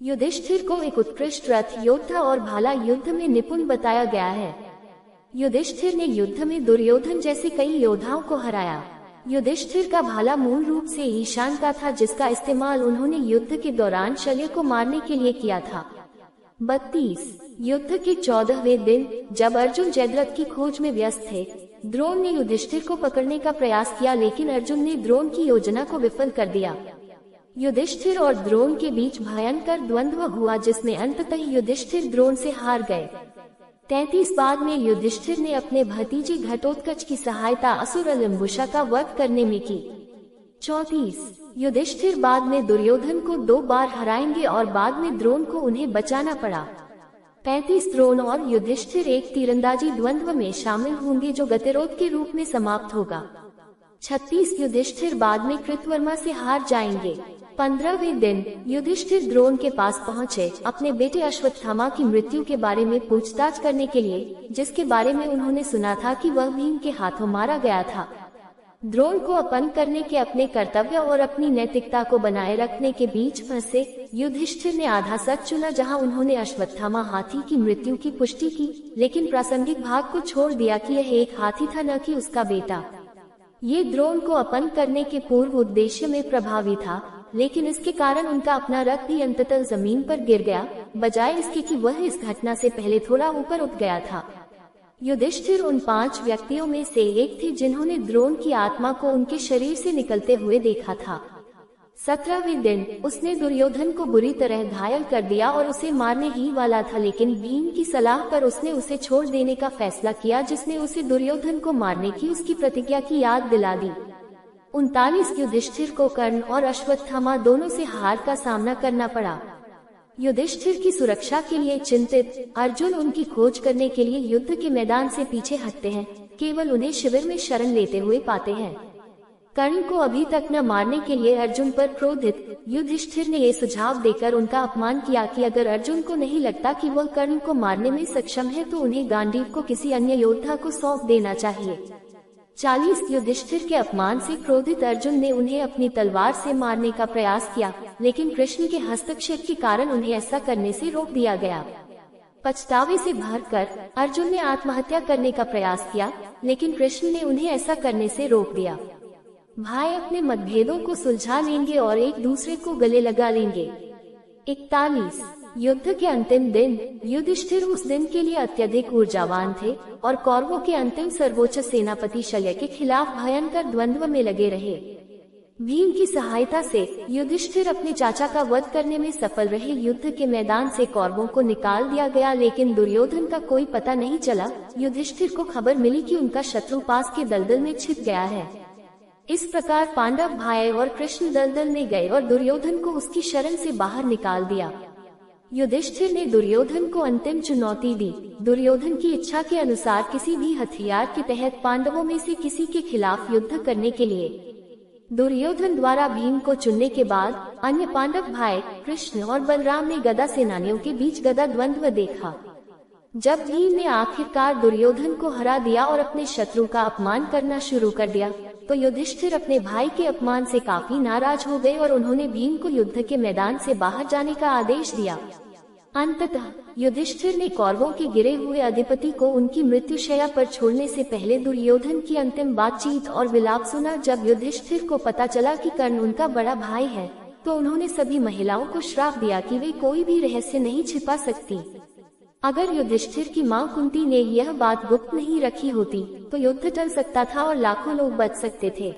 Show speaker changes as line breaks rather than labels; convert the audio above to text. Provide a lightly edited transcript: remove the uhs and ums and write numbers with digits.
युधिष्ठिर को एक उत्कृष्ट रथ योद्धा और भाला युद्ध में निपुण बताया गया है। युधिष्ठिर ने युद्ध में दुर्योधन जैसे कई योद्धाओं को हराया। युधिष्ठिर का भाला मूल रूप से ईशान का था, जिसका इस्तेमाल उन्होंने युद्ध के दौरान शल्य को मारने के लिए किया था। 32 युद्ध के 14वें दिन जब अर्जुन जयद्रथ की खोज में व्यस्त थे, द्रोण ने युधिष्ठिर को पकड़ने का प्रयास किया, लेकिन अर्जुन ने द्रोण की योजना को विफल कर दिया। युधिष्ठिर और द्रोण के बीच भयंकर द्वंद्व हुआ, जिसमें अंततः युधिष्ठिर द्रोण से हार गए। 33 बाद में युधिष्ठिर ने अपने भतीजे घटोत्कच की सहायता असुर लिम्बुशा का वध करने में की। 34 युधिष्ठिर बाद में दुर्योधन को 2 बार हराएंगे और बाद में द्रोण को उन्हें बचाना पड़ा। 35 द्रोण और युधिष्ठिर एक तीरंदाजी द्वंद्व में शामिल होंगे जो गतिरोध के रूप में समाप्त होगा। 36 युधिष्ठिर बाद में कृतवर्मा से हार जाएंगे। 15वें दिन युधिष्ठिर द्रोण के पास पहुंचे अपने बेटे अश्वत्थामा की मृत्यु के बारे में पूछताछ करने के लिए, जिसके बारे में उन्होंने सुना था कि वह भीम के हाथों मारा गया था। द्रोण को अपंग करने के अपने कर्तव्य और अपनी नैतिकता को बनाए रखने के बीच फंसे युधिष्ठिर ने आधा सच चुना, जहां उन्होंने अश्वत्थामा हाथी की मृत्यु की पुष्टि की, लेकिन प्रासंगिक भाग को छोड़ दिया कि यह एक हाथी था, न कि उसका बेटा। ये द्रोण को अपंग करने के पूर्व उद्देश्य में प्रभावी था, लेकिन इसके कारण उनका अपना रथ भी अंततः जमीन पर गिर गया, बजाय इसके कि वह इस घटना से पहले थोड़ा ऊपर उठ गया था। युधिष्ठिर उन 5 व्यक्तियों में से एक थे जिन्होंने द्रोण की आत्मा को उनके शरीर से निकलते हुए देखा था। 17वें दिन उसने दुर्योधन को बुरी तरह घायल कर दिया और उसे मारने ही वाला था, लेकिन भीम की सलाह पर उसने उसे छोड़ देने का फैसला किया, जिसने उसे दुर्योधन को मारने की उसकी प्रतिज्ञा की याद दिला दी। 39 युधिष्ठिर को कर्ण और अश्वत्थामा दोनों से हार का सामना करना पड़ा। युधिष्ठिर की सुरक्षा के लिए चिंतित अर्जुन उनकी खोज करने के लिए युद्ध के मैदान से पीछे हटते हैं, केवल उन्हें शिविर में शरण लेते हुए पाते हैं। कर्ण को अभी तक न मारने के लिए अर्जुन पर क्रोधित युधिष्ठिर ने ये सुझाव देकर उनका अपमान किया कि अगर अर्जुन को नहीं लगता कि वह कर्ण को मारने में सक्षम है तो उन्हें गांडीव को किसी अन्य योद्धा को सौंप देना चाहिए। 40 युधिष्ठिर के अपमान से क्रोधित अर्जुन ने उन्हें अपनी तलवार से मारने का प्रयास किया, लेकिन कृष्ण के हस्तक्षेप के कारण उन्हें ऐसा करने से रोक दिया गया। पछतावे से भरकर अर्जुन ने आत्महत्या करने का प्रयास किया, लेकिन कृष्ण ने उन्हें ऐसा करने से रोक दिया। भाई अपने मतभेदों को सुलझा लेंगे और एक दूसरे को गले लगा लेंगे। 41 युद्ध के अंतिम दिन युधिष्ठिर उस दिन के लिए अत्यधिक ऊर्जावान थे और कौरवों के अंतिम सर्वोच्च सेनापति शल्य के खिलाफ भयंकर द्वंद्व में लगे रहे। भीम की सहायता से युधिष्ठिर अपने चाचा का वध करने में सफल रहे। युद्ध के मैदान से कौरवों को निकाल दिया गया, लेकिन दुर्योधन का कोई पता नहीं चला। युधिष्ठिर को खबर मिली कि उनका शत्रु पास के दलदल में छिप गया है। इस प्रकार पांडव भाई और कृष्ण दलदल में गए और दुर्योधन को उसकी शरण से बाहर निकाल दिया। युधिष्ठिर ने दुर्योधन को अंतिम चुनौती दी। दुर्योधन की इच्छा के अनुसार किसी भी हथियार के तहत पांडवों में से किसी के खिलाफ युद्ध करने के लिए दुर्योधन द्वारा भीम को चुनने के बाद अन्य पांडव भाई कृष्ण और बलराम ने गदा सेनानियों के बीच गदा द्वंद्व देखा। जब भीम ने आखिरकार दुर्योधन को हरा दिया और अपने शत्रु का अपमान करना शुरू कर दिया, तो युधिष्ठिर अपने भाई के अपमान से काफी नाराज हो गए और उन्होंने भीम को युद्ध के मैदान से बाहर जाने का आदेश दिया। अंततः युधिष्ठिर ने कौरवों के गिरे हुए अधिपति को उनकी मृत्युशैया पर छोड़ने से पहले दुर्योधन की अंतिम बातचीत और विलाप सुना। जब युधिष्ठिर को पता चला कि कर्ण उनका बड़ा भाई है, तो उन्होंने सभी महिलाओं को श्राप दिया कि वे कोई भी रहस्य नहीं छिपा सकती। अगर युधिष्ठिर की मां कुंती ने यह बात गुप्त नहीं रखी होती, तो युद्ध टल सकता था और लाखों लोग बच सकते थे।